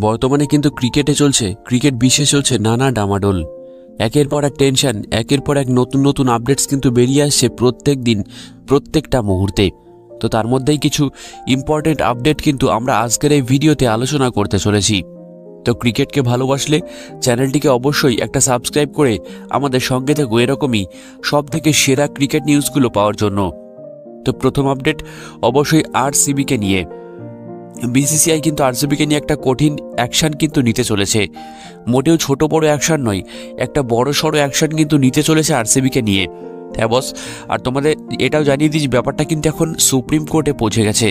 বর্তমানে কিন্তু ক্রিকেটে চলছে, ক্রিকেট বিশ্বে চলছে নানা ডামাডোল। একের পর এক টেনশন, একের পর এক নতুন নতুন আপডেটস কিন্তু বেরিয়ে আসছে প্রত্যেক দিন, প্রত্যেকটা মুহূর্তে। তো তার মধ্যেই কিছু ইম্পর্টেন্ট আপডেট কিন্তু আমরা আজকের এই ভিডিওতে আলোচনা করতে চলেছি। তো ক্রিকেটকে ভালোবাসলে চ্যানেলটিকে অবশ্যই একটা সাবস্ক্রাইব করে আমাদের সঙ্গে থেকো এরকমই সব থেকে সেরা ক্রিকেট নিউজগুলো পাওয়ার জন্য। তো প্রথম আপডেট অবশ্যই আরসিবিকে নিয়ে। বিসিসিআই কিন্তু আরসিবিকে নিয়ে একটা কঠিন অ্যাকশন কিন্তু নিতে চলেছে। মোটেও ছোট বড় অ্যাকশন নয়, একটা বড় সড়ো অ্যাকশন কিন্তু নিতে চলেছে আরসিবিকে নিয়ে। হ্যাঁ বস, আর তোমাদের এটাও জানিয়ে দিচ্ছি, ব্যাপারটা কিন্তু এখন সুপ্রিম কোর্টে পৌঁছে গেছে।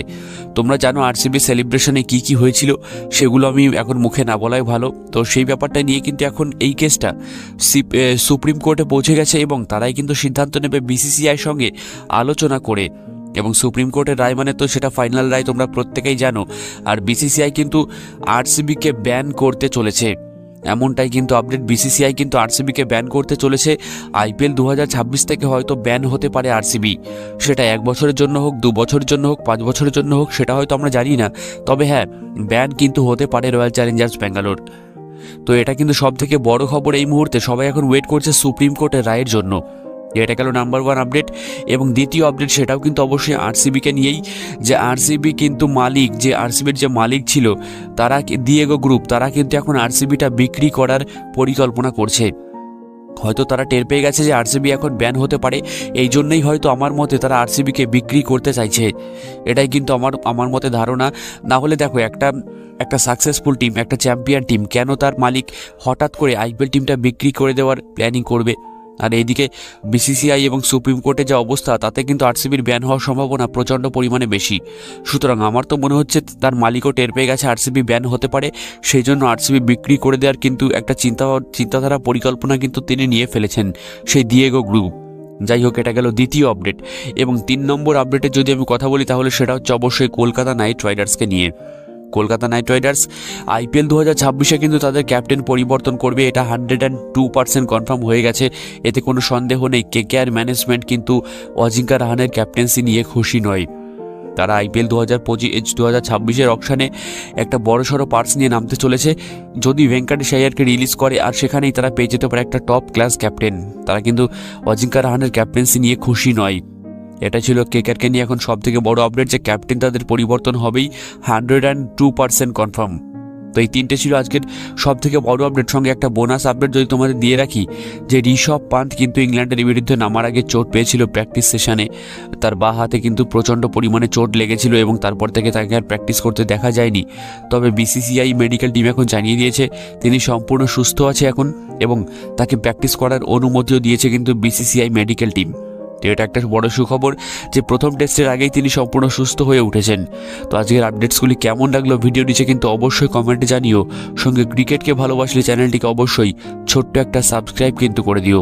তোমরা জানো আরসিবি সেলিব্রেশনে কি কি হয়েছিল, সেগুলো আমি এখন মুখে না বলাই ভালো। তো সেই ব্যাপারটা নিয়ে কিন্তু এখন এই কেসটা সুপ্রিম কোর্টে পৌঁছে গেছে এবং তারাই কিন্তু সিদ্ধান্ত নেবে বিসিসিআইয়ের সঙ্গে আলোচনা করে। এবং সুপ্রিম কোর্টের রায় মানে তো সেটা ফাইনাল রায়, তোমরা প্রত্যেকেই জানো। আর বিসিসিআই কিন্তু আরসিবিকে ব্যান করতে চলেছে, এমনটাই কিন্তু আপডেট। বিসিসিআই কিন্তু আরসিবিকে ব্যান করতে চলেছে। আইপিএল 2026 থেকে হয়তো ব্যান হতে পারে আরসিবি, সেটা 1 বছরের জন্য হোক, 2 বছরের জন্য হোক, 5 বছরের জন্য হোক, সেটা হয়তো আমরা জানি না। তবে হ্যাঁ, ব্যান কিন্তু হতে পারে রয়্যাল চ্যালেঞ্জার্স ব্যাঙ্গালোর। তো এটা কিন্তু সব থেকে বড় খবর এই মুহূর্তে। সবাই এখন ওয়েট করছে সুপ্রিম কোর্টের রায়ের জন্য। এটা গেল নাম্বার 1 আপডেট। এবং দ্বিতীয় আপডেট সেটাও কিন্তু অবশ্যই আরসিবিকে নিয়েই, যে আরসিবি কিন্তু মালিক, যে আরসিবির যে মালিক ছিল তারা দিয়েগো গ্রুপ, তারা কিন্তু এখন আরসিবিটা বিক্রি করার পরিকল্পনা করছে। হয়তো তারা টের পেয়ে গেছে যে আরসিবি এখন ব্যান হতে পারে, এই জন্যই হয়তো আমার মতে তারা আরসিবিকে বিক্রি করতে চাইছে। এটাই কিন্তু আমার মতে ধারণা। না হলে দেখো, একটা সাকসেসফুল টিম, একটা চ্যাম্পিয়ন টিম কেন তার মালিক হঠাৎ করে আইপিএল টিমটা বিক্রি করে দেওয়ার প্ল্যানিং করবে? আর এইদিকে বিসিসিআই এবং সুপ্রিম কোর্টের যে অবস্থা, তাতে কিন্তু আরসিবির ব্যান হওয়ার সম্ভাবনা প্রচণ্ড পরিমাণে বেশি। সুতরাং আমার তো মনে হচ্ছে তার মালিকও টের পেয়ে গেছে আরসিবি ব্যান হতে পারে, সেই জন্য আরসিবি বিক্রি করে দেওয়ার কিন্তু একটা চিন্তাধারা পরিকল্পনা কিন্তু তিনি নিয়ে ফেলেছেন, সেই দিয়েগো গ্রুপ। যাই হোক, এটা গেল দ্বিতীয় আপডেট। এবং 3 নম্বর আপডেটের যদি আমি কথা বলি, তাহলে সেটা হচ্ছে অবশ্যই কলকাতা নাইট রাইডার্সকে নিয়ে। কলকাতা নাইট রাইডার্স আইপিএল 2026-এ কিন্তু তাদের ক্যাপ্টেন পরিবর্তন করবে, এটা 102% কনফার্ম হয়ে গেছে। এতে কোনো সন্দেহ নেই। কেকেআর ম্যানেজমেন্ট কিন্তু অজিঙ্কা রাহানের ক্যাপ্টেন্সি নিয়ে খুশি নয়। তারা আইপিএল 2026-এর অকশানে একটা বড়সড় পার্টস নিয়ে নামতে চলেছে। যদি ভেঙ্কটেশ আইয়ারকে রিলিজ করে, আর সেখানেই তারা পেয়ে যেতে পারে একটা টপ ক্লাস ক্যাপ্টেন। তারা কিন্তু অজিঙ্কা রাহানের ক্যাপ্টেন্সি নিয়ে খুশি নয়। এটা ছিল কেকেআরকে নিয়ে এখন সব থেকে বড় আপডেট, যে ক্যাপ্টেন তাদের পরিবর্তন হবেই, 102% কনফার্ম। তো এই 3টে ছিল আজকের সব থেকে বড় আপডেট। সঙ্গে একটা বোনাস আপডেট যদি তোমাদের দিয়ে রাখি, যে ঋষভ পান্থ কিন্তু ইংল্যান্ডের বিরুদ্ধে নামার আগে চোট পেয়েছিল প্র্যাকটিস সেশনে। তার বাঁ হাতে কিন্তু প্রচণ্ড পরিমাণে চোট লেগেছিল এবং তারপর থেকে তাকে আর প্র্যাকটিস করতে দেখা যায়নি। তবে বিসিসিআই মেডিকেল টিম এখন জানিয়ে দিয়েছে তিনি সম্পূর্ণ সুস্থ আছে এখন, এবং তাকে প্র্যাকটিস করার অনুমতিও দিয়েছে কিন্তু বিসিসিআই মেডিকেল টিম। তো এটা একটা বড় সুখবর যে প্রথম টেস্টের আগেই তিনি সম্পূর্ণ সুস্থ হয়ে উঠেছেন। তো আজকের আপডেটসগুলি কেমন লাগলো ভিডিও নিচে কিন্তু অবশ্যই কমেন্টে জানিও। সঙ্গে ক্রিকেটকে ভালোবাসলে চ্যানেলটিকে অবশ্যই ছোট্ট একটা সাবস্ক্রাইব কিন্তু করে দিও।